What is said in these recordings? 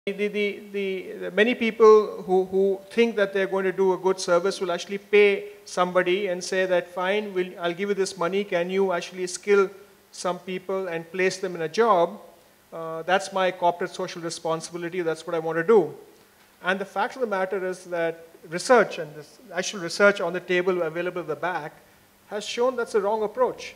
Many people who think that they're going to do a good service will actually pay somebody and say that, fine, I'll give you this money, can you actually skill some people and place them in a job? That's my corporate social responsibility, that's what I want to do. And the fact of the matter is that research, and this actual research on the table available at the back, has shown that's a wrong approach.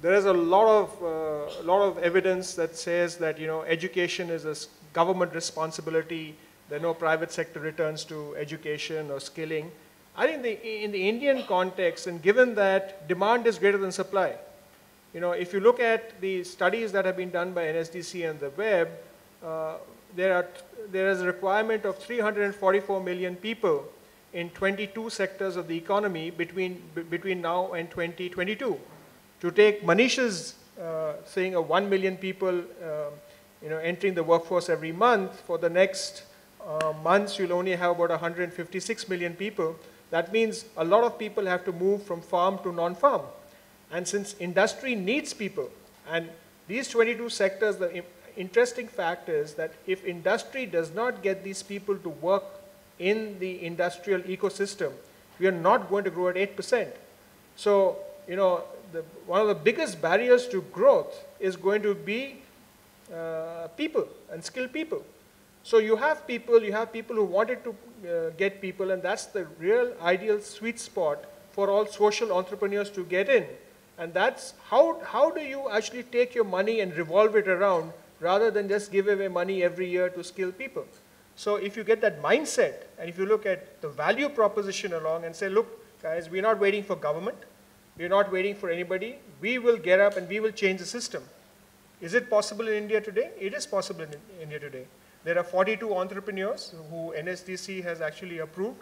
There is a lot of evidence that says that education is a government responsibility. There are no private sector returns to education or skilling. I think in the Indian context, and given that demand is greater than supply, if you look at the studies that have been done by NSDC and the web, there is a requirement of 344 million people in 22 sectors of the economy between now and 2022. To take Manish's saying of 1 million people entering the workforce every month, for the next months you'll only have about 156 million people. That means a lot of people have to move from farm to non-farm. And since industry needs people, and these 22 sectors, the interesting fact is that if industry does not get these people to work in the industrial ecosystem, we are not going to grow at 8%. So, one of the biggest barriers to growth is going to be people and skilled people. So you have people who wanted to get people, and that's the real ideal sweet spot for all social entrepreneurs to get in. And that's how do you actually take your money and revolve it around rather than just give away money every year to skilled people. So if you get that mindset, and if you look at the value proposition along and say, look, guys, we're not waiting for government. We're not waiting for anybody. We will get up and we will change the system. Is it possible in India today? It is possible in India today. There are 42 entrepreneurs who NSDC has actually approved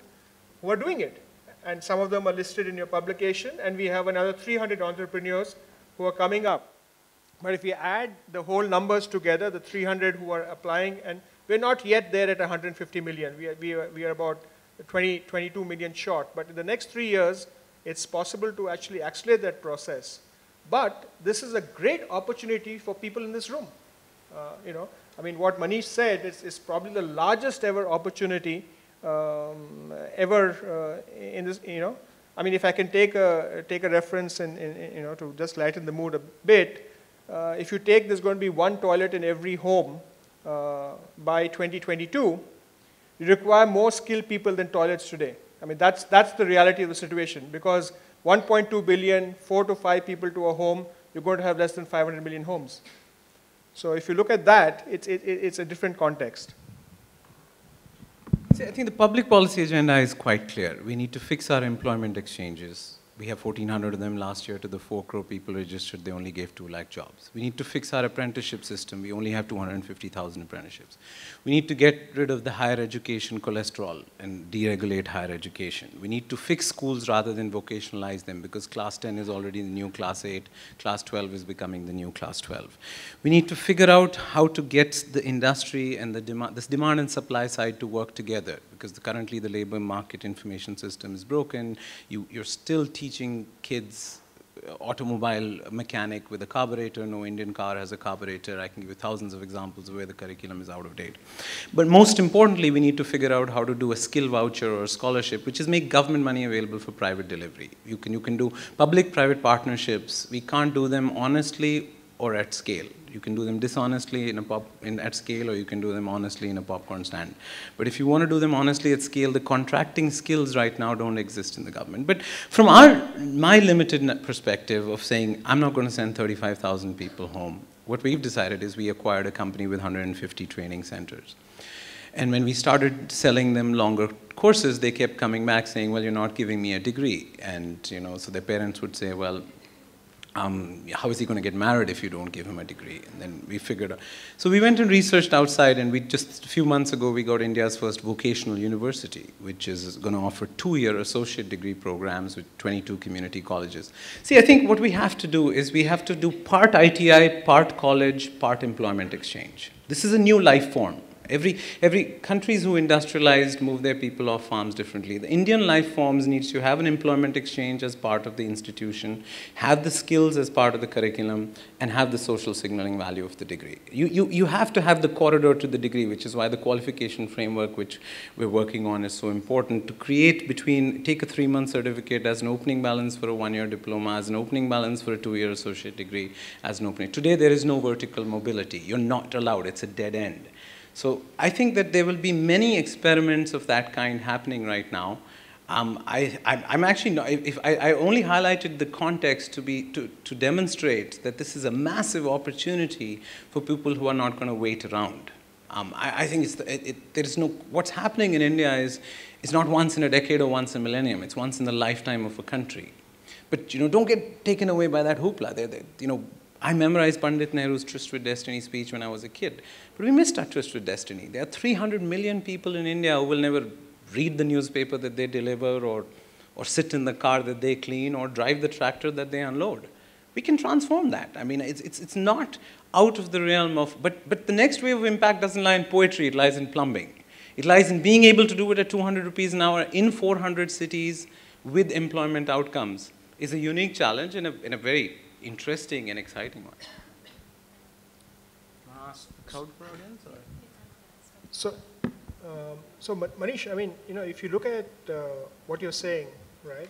who are doing it. And some of them are listed in your publication, and we have another 300 entrepreneurs who are coming up. But if we add the whole numbers together, the 300 who are applying, and we're not yet there at 150 million. We are about 22 million short. But in the next 3 years, it's possible to actually accelerate that process. But this is a great opportunity for people in this room. I mean, what Manish said is probably the largest ever opportunity ever in this. I mean, if I can take a reference and to just lighten the mood a bit. If you take, there's going to be one toilet in every home by 2022. You require more skilled people than toilets today. I mean, that's the reality of the situation, because 1.2 billion, 4 to 5 people to a home, you're going to have less than 500 million homes. So if you look at that, it's a different context. See, I think the public policy agenda is quite clear. We need to fix our employment exchanges. We have 1,400 of them last year. To the 4 crore people registered, they only gave 2 lakh jobs. We need to fix our apprenticeship system. We only have 250,000 apprenticeships. We need to get rid of the higher education cholesterol and deregulate higher education. We need to fix schools rather than vocationalize them, because class 10 is already the new class 8. Class 12 is becoming the new class 12. We need to figure out how to get the industry and this demand and supply side to work together, because currently the labor market information system is broken. You're still teaching kids automobile mechanic with a carburetor. No Indian car has a carburetor. I can give you thousands of examples of where the curriculum is out of date. But most importantly, we need to figure out how to do a skill voucher or a scholarship, which is make government money available for private delivery. You can do public-private partnerships. We can't do them honestly or at scale. You can do them dishonestly at scale, or you can do them honestly in a popcorn stand. But if you want to do them honestly at scale, the contracting skills right now don't exist in the government. But from my limited perspective of saying, I'm not going to send 35,000 people home, what we've decided is we acquired a company with 150 training centers. And when we started selling them longer courses, they kept coming back saying, well, you're not giving me a degree. And so their parents would say, well, how is he going to get married if you don't give him a degree? And then we figured out. So we went and researched outside, and we just a few months ago, we got India's first vocational university, which is going to offer 2-year associate degree programs with 22 community colleges. See, I think what we have to do is we have to do part ITI, part college, part employment exchange. This is a new life form. Every countries who industrialized move their people off farms differently. The Indian life forms needs to have an employment exchange as part of the institution, have the skills as part of the curriculum, and have the social signaling value of the degree. You have to have the corridor to the degree, which is why the qualification framework which we're working on is so important to create take a 3-month certificate as an opening balance for a 1-year diploma, as an opening balance for a 2-year associate degree, as an opening. Today there is no vertical mobility. You're not allowed. It's a dead end. So I think that there will be many experiments of that kind happening right now. I'm actually not, if I only highlighted the context to demonstrate that this is a massive opportunity for people who are not going to wait around. I think there is no, what's happening in India is not once in a decade or once in a millennium. It's once in the lifetime of a country. But don't get taken away by that hoopla. I memorized Pandit Nehru's Tryst with Destiny speech when I was a kid. But we missed our Tryst with Destiny. There are 300 million people in India who will never read the newspaper that they deliver or sit in the car that they clean or drive the tractor that they unload. We can transform that. I mean, it's not out of the realm of, but the next wave of impact doesn't lie in poetry, it lies in plumbing. It lies in being able to do it at 200 rupees an hour in 400 cities with employment outcomes is a unique challenge and a very interesting and exciting one. Ask the crowd for audience, or? So Manish, I mean, if you look at what you're saying, right?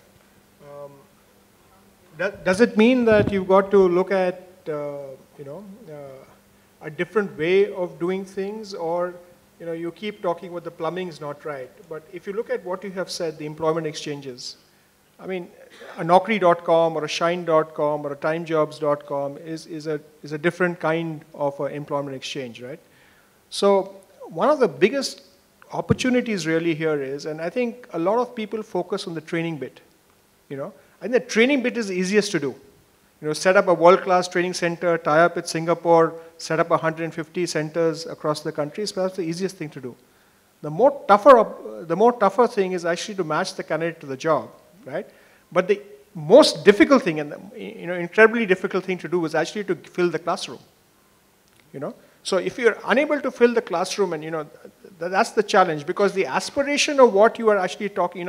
Does it mean that you've got to look at, a different way of doing things, or, you keep talking about the plumbing is not right. But if you look at what you have said, the employment exchanges, I mean, a Naukri.com or a Shine.com or a TimeJobs.com is a different kind of employment exchange, right? So one of the biggest opportunities really here is, and I think a lot of people focus on the training bit, and the training bit is the easiest to do. Set up a world-class training center, tie up with Singapore, set up 150 centers across the country is perhaps the easiest thing to do. The more tougher thing is actually to match the candidate to the job, right? But the most difficult thing, and the incredibly difficult thing to do, is actually to fill the classroom. So if you're unable to fill the classroom, and that's the challenge, because the aspiration of what you are actually talking,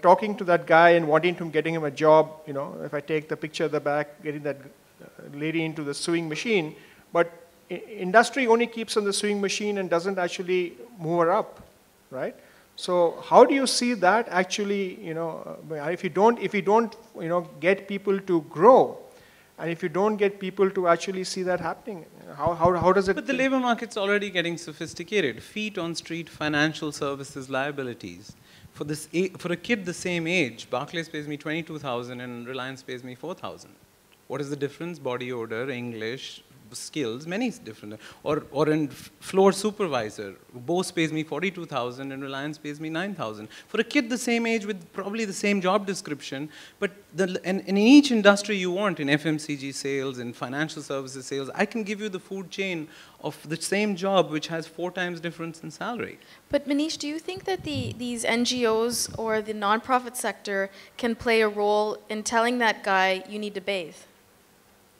talking to that guy and getting him a job, if I take the picture at the back, getting that lady into the sewing machine, but industry only keeps on the sewing machine and doesn't actually move her up, right? So how do you see that actually, if you don't, get people to grow, and if you don't get people to actually see that happening, how does it? But the labor market's already getting sophisticated. Feet on street, financial services, liabilities. For a kid the same age, Barclays pays me 22,000 and Reliance pays me 4,000. What is the difference? Body odor, English, skills, many different. Or in floor supervisor, Bose pays me 42,000 and Reliance pays me 9,000. For a kid the same age with probably the same job description, but in each industry you want, in FMCG sales, in financial services sales, I can give you the food chain of the same job which has 4 times difference in salary. But Manish, do you think that these NGOs or the nonprofit sector can play a role in telling that guy you need to bathe?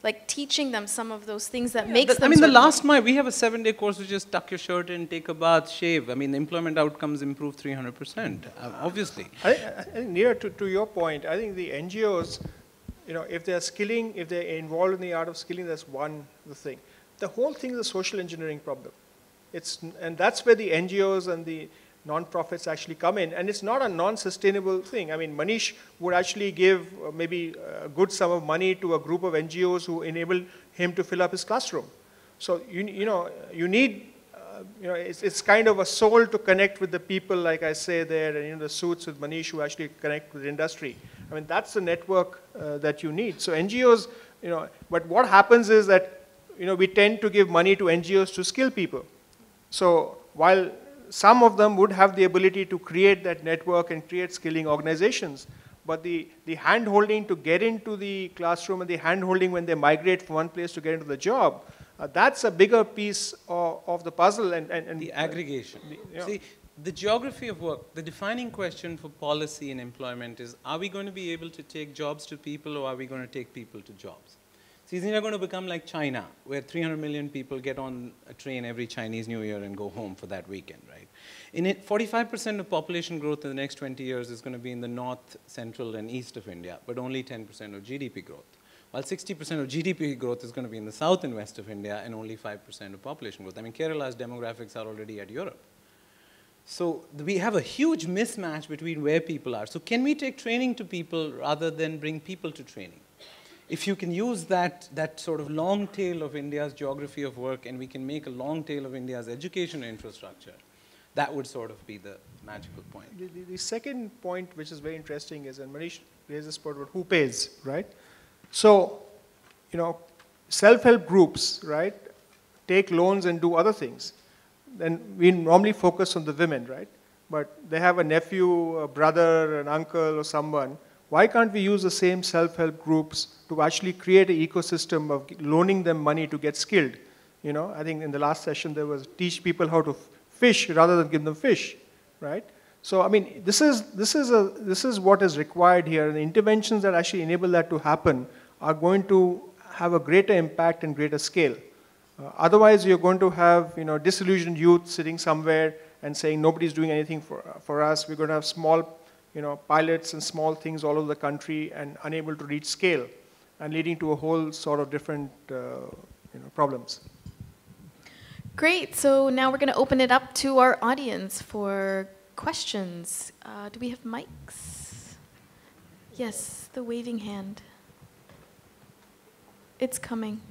Like teaching them some of those things that makes them. I mean, the last mile, we have a 7-day course which is tuck your shirt in, take a bath, shave. I mean, the employment outcomes improve 300%, obviously. I think near to your point, I think the NGOs, if they're skilling, if they're involved in the art of skilling, that's the thing. The whole thing is a social engineering problem. And that's where the NGOs and the non-profits actually come in, and it's not a non-sustainable thing. I mean, Manish would actually give maybe a good sum of money to a group of NGOs who enable him to fill up his classroom. So you need, it's kind of a soul to connect with the people, like I say there, and the suits with Manish who actually connect with industry. I mean, that's the network that you need. So NGOs, but what happens is that we tend to give money to NGOs to skill people. So while some of them would have the ability to create that network and create skilling organizations, but the hand-holding to get into the classroom and the hand-holding when they migrate from one place to get into the job, that's a bigger piece of the puzzle. And the aggregation. See, the geography of work, the defining question for policy and employment is, are we going to be able to take jobs to people, or are we going to take people to jobs? So isn't it going to become like China, where 300 million people get on a train every Chinese New Year and go home for that weekend, right? In it, 45% of population growth in the next 20 years is going to be in the north, central, and east of India, but only 10% of GDP growth. While 60% of GDP growth is going to be in the south and west of India, and only 5% of population growth. I mean, Kerala's demographics are already at Europe. So we have a huge mismatch between where people are. So can we take training to people rather than bring people to training? If you can use that sort of long tail of India's geography of work, and we can make a long tail of India's education infrastructure, that would sort of be the magical point. The second point, which is very interesting, is, and Manish raised this point about who pays, right? So, you know, self-help groups, right, take loans and do other things. Then we normally focus on the women, right? But they have a nephew, a brother, an uncle, or someone. Why can't we use the same self-help groups to actually create an ecosystem of loaning them money to get skilled? You know, I think in the last session there was teach people how to fish rather than give them fish, right? So I mean, this is what is required here. And the interventions that actually enable that to happen are going to have a greater impact and greater scale. Otherwise, you're going to have, you know, disillusioned youth sitting somewhere and saying nobody's doing anything for us. We're going to have small, you know, pilots and small things all over the country and unable to reach scale, and leading to a whole sort of different, you know, problems. Great. So now we're going to open it up to our audience for questions. Do we have mics? Yes, the waving hand. It's coming.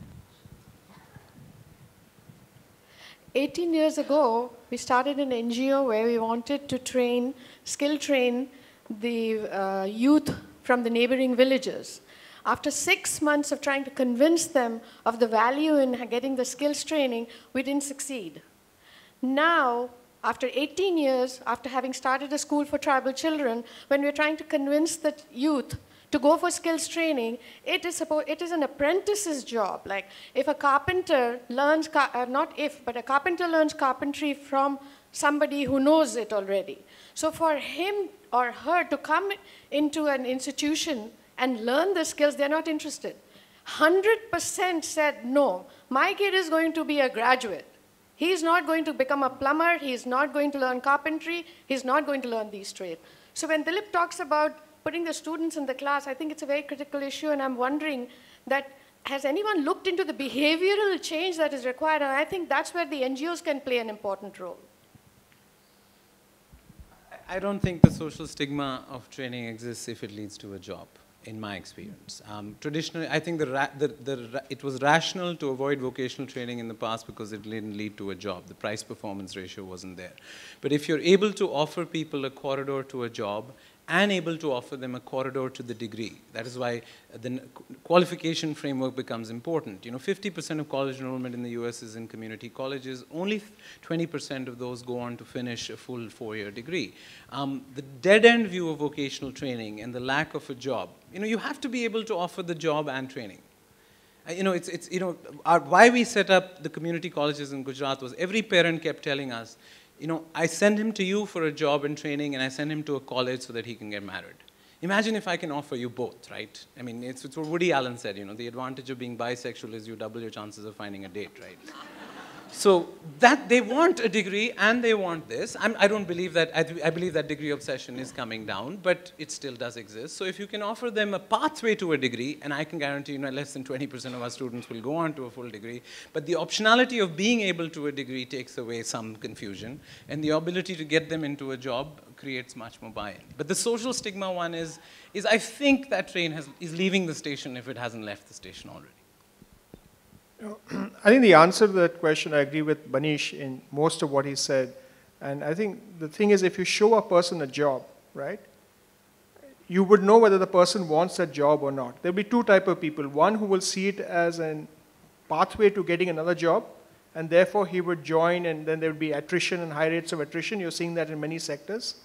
18 years ago, we started an NGO where we wanted to skill train the youth from the neighboring villages. After 6 months of trying to convince them of the value in getting the skills training, we didn't succeed. Now, after 18 years, after having started a school for tribal children, when we're trying to convince the youth to go for skills training, it is an apprentice's job. Like if a carpenter learns, but a carpenter learns carpentry from somebody who knows it already. So for him or her to come into an institution and learn the skills, they're not interested. 100% said, no, my kid is going to be a graduate. He's not going to become a plumber, he's not going to learn carpentry, he's not going to learn these trades. So when Dilip talks about putting the students in the class, I think it's a very critical issue, and I'm wondering that has anyone looked into the behavioral change that is required? And I think that's where the NGOs can play an important role. I don't think the social stigma of training exists if it leads to a job, in my experience. Traditionally, I think it was rational to avoid vocational training in the past because it didn't lead to a job. The price-performance ratio wasn't there. But if you're able to offer people a corridor to a job and able to offer them a corridor to the degree. That is why the qualification framework becomes important. You know, 50% of college enrollment in the US is in community colleges. Only 20% of those go on to finish a full 4-year degree. The dead-end view of vocational training and the lack of a job, you know, you have to be able to offer the job and training. You know, why we set up the community colleges in Gujarat was every parent kept telling us, you know, I send him to you for a job and training, and I send him to a college so that he can get married. Imagine if I can offer you both, right? I mean, it's what Woody Allen said, you know, the advantage of being bisexual is you double your chances of finding a date, right? So that they want a degree and they want this. I don't believe that, I believe that degree obsession is coming down, but it still does exist. So if you can offer them a pathway to a degree, and I can guarantee, you know, less than 20% of our students will go on to a full degree, but the optionality of being able to a degree takes away some confusion, and the ability to get them into a job creates much more buy-in. But the social stigma one is I think that train is leaving the station if it hasn't left the station already. I think the answer to that question, I agree with Manish in most of what he said. And I think the thing is, if you show a person a job, right, you would know whether the person wants that job or not. There'll be two types of people. One who will see it as a pathway to getting another job, and therefore he would join, and then there would be attrition and high rates of attrition. You're seeing that in many sectors.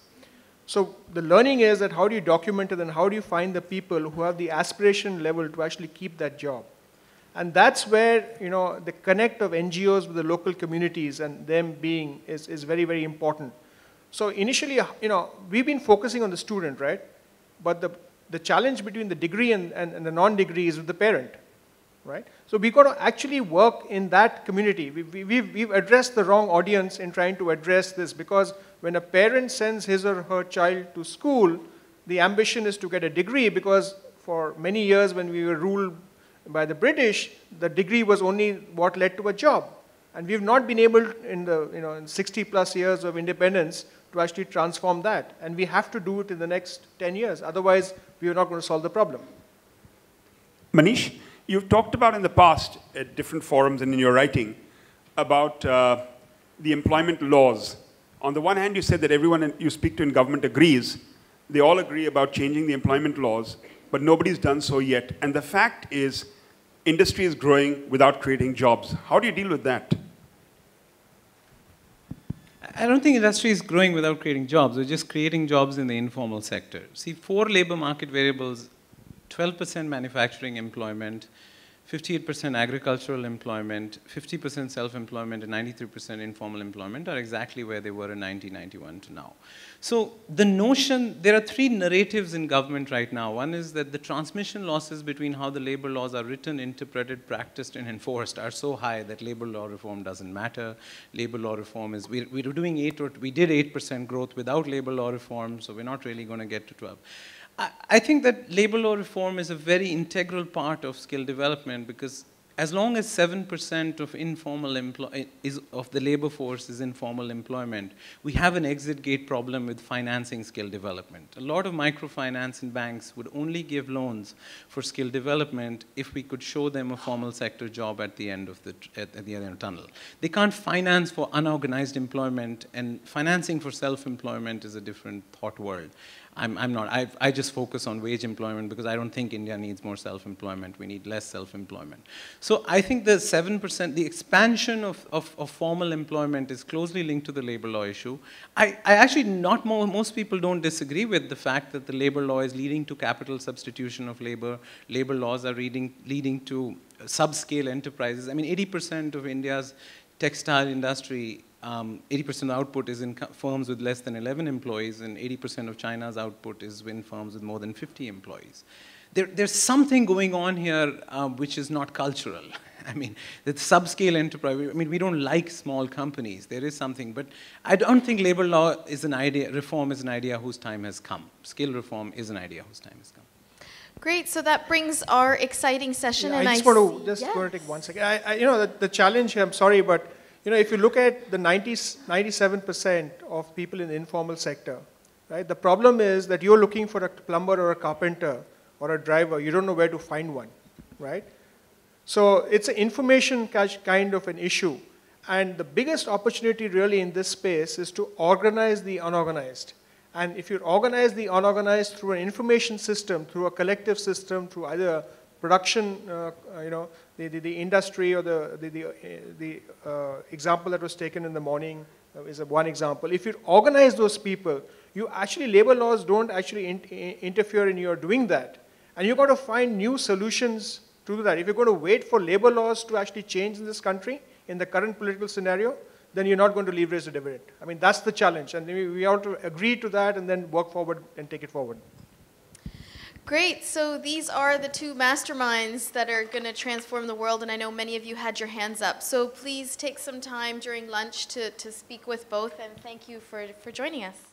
So the learning is that how do you document it, and how do you find the people who have the aspiration level to actually keep that job? And that's where, you know, the connect of NGOs with the local communities and them being is very, very important. So initially, you know, we've been focusing on the student, right? But the challenge between the degree and the non-degree is with the parent. right? So we've got to actually work in that community. We've addressed the wrong audience in trying to address this, because when a parent sends his or her child to school, the ambition is to get a degree, because for many years when we were ruled by the British, the degree was only what led to a job. And we've not been able in 60 plus years of independence to actually transform that. And we have to do it in the next 10 years. Otherwise, we are not going to solve the problem. Manish, you've talked about in the past at different forums and in your writing about the employment laws. On the one hand, you said that everyone you speak to in government agrees. They all agree about changing the employment laws, but nobody's done so yet. And the fact is, industry is growing without creating jobs. How do you deal with that? I don't think industry is growing without creating jobs. We're just creating jobs in the informal sector. See, 4 labor market variables, 12% manufacturing employment, 58% agricultural employment, 50% self-employment, and 93% informal employment are exactly where they were in 1991 to now. So the notion, there are 3 narratives in government right now. One is that the transmission losses between how the labor laws are written, interpreted, practiced, and enforced are so high that labor law reform doesn't matter. Labor law reform is, we did 8% growth without labor law reform, so we're not really going to get to 12. I think that labor law reform is a very integral part of skill development, because as long as 7% of of the labor force is informal employment, we have an exit gate problem with financing skill development. A lot of microfinance and banks would only give loans for skill development if we could show them a formal sector job at the end of the tunnel. They can't finance for unorganized employment, and financing for self-employment is a different thought world. I just focus on wage employment because I don't think India needs more self-employment. We need less self-employment. So I think the 7%, the expansion of formal employment is closely linked to the labor law issue. Most people don't disagree with the fact that the labor law is leading to capital substitution of labor. Labor laws are leading to subscale enterprises. I mean, 80% of India's textile industry, 80% of output is in firms with less than 11 employees, and 80% of China's output is in firms with more than 50 employees. There's something going on here which is not cultural. I mean, the subscale enterprise, I mean, we don't like small companies. There is something, but I don't think labor law is an idea, reform is an idea whose time has come. Skill reform is an idea whose time has come. Great, so that brings our exciting session. Yeah, and I just want to take 1 second. The challenge here, I'm sorry, but if you look at the 97% of people in the informal sector, right, the problem is that you're looking for a plumber or a carpenter or a driver. You don't know where to find one, right? So it's an information kind of an issue. And the biggest opportunity really in this space is to organize the unorganized. And if you organize the unorganized through an information system, through a collective system, through either production, the industry, or the example that was taken in the morning is one example. If you organize those people, labor laws don't actually interfere in your doing that. And you've got to find new solutions to do that. If you're going to wait for labor laws to actually change in this country, in the current political scenario, then you're not going to leverage the dividend. I mean, that's the challenge. And we have to agree to that and then work forward and take it forward. Great, so these are the 2 masterminds that are going to transform the world, and I know many of you had your hands up. So please take some time during lunch to speak with both, and thank you for joining us.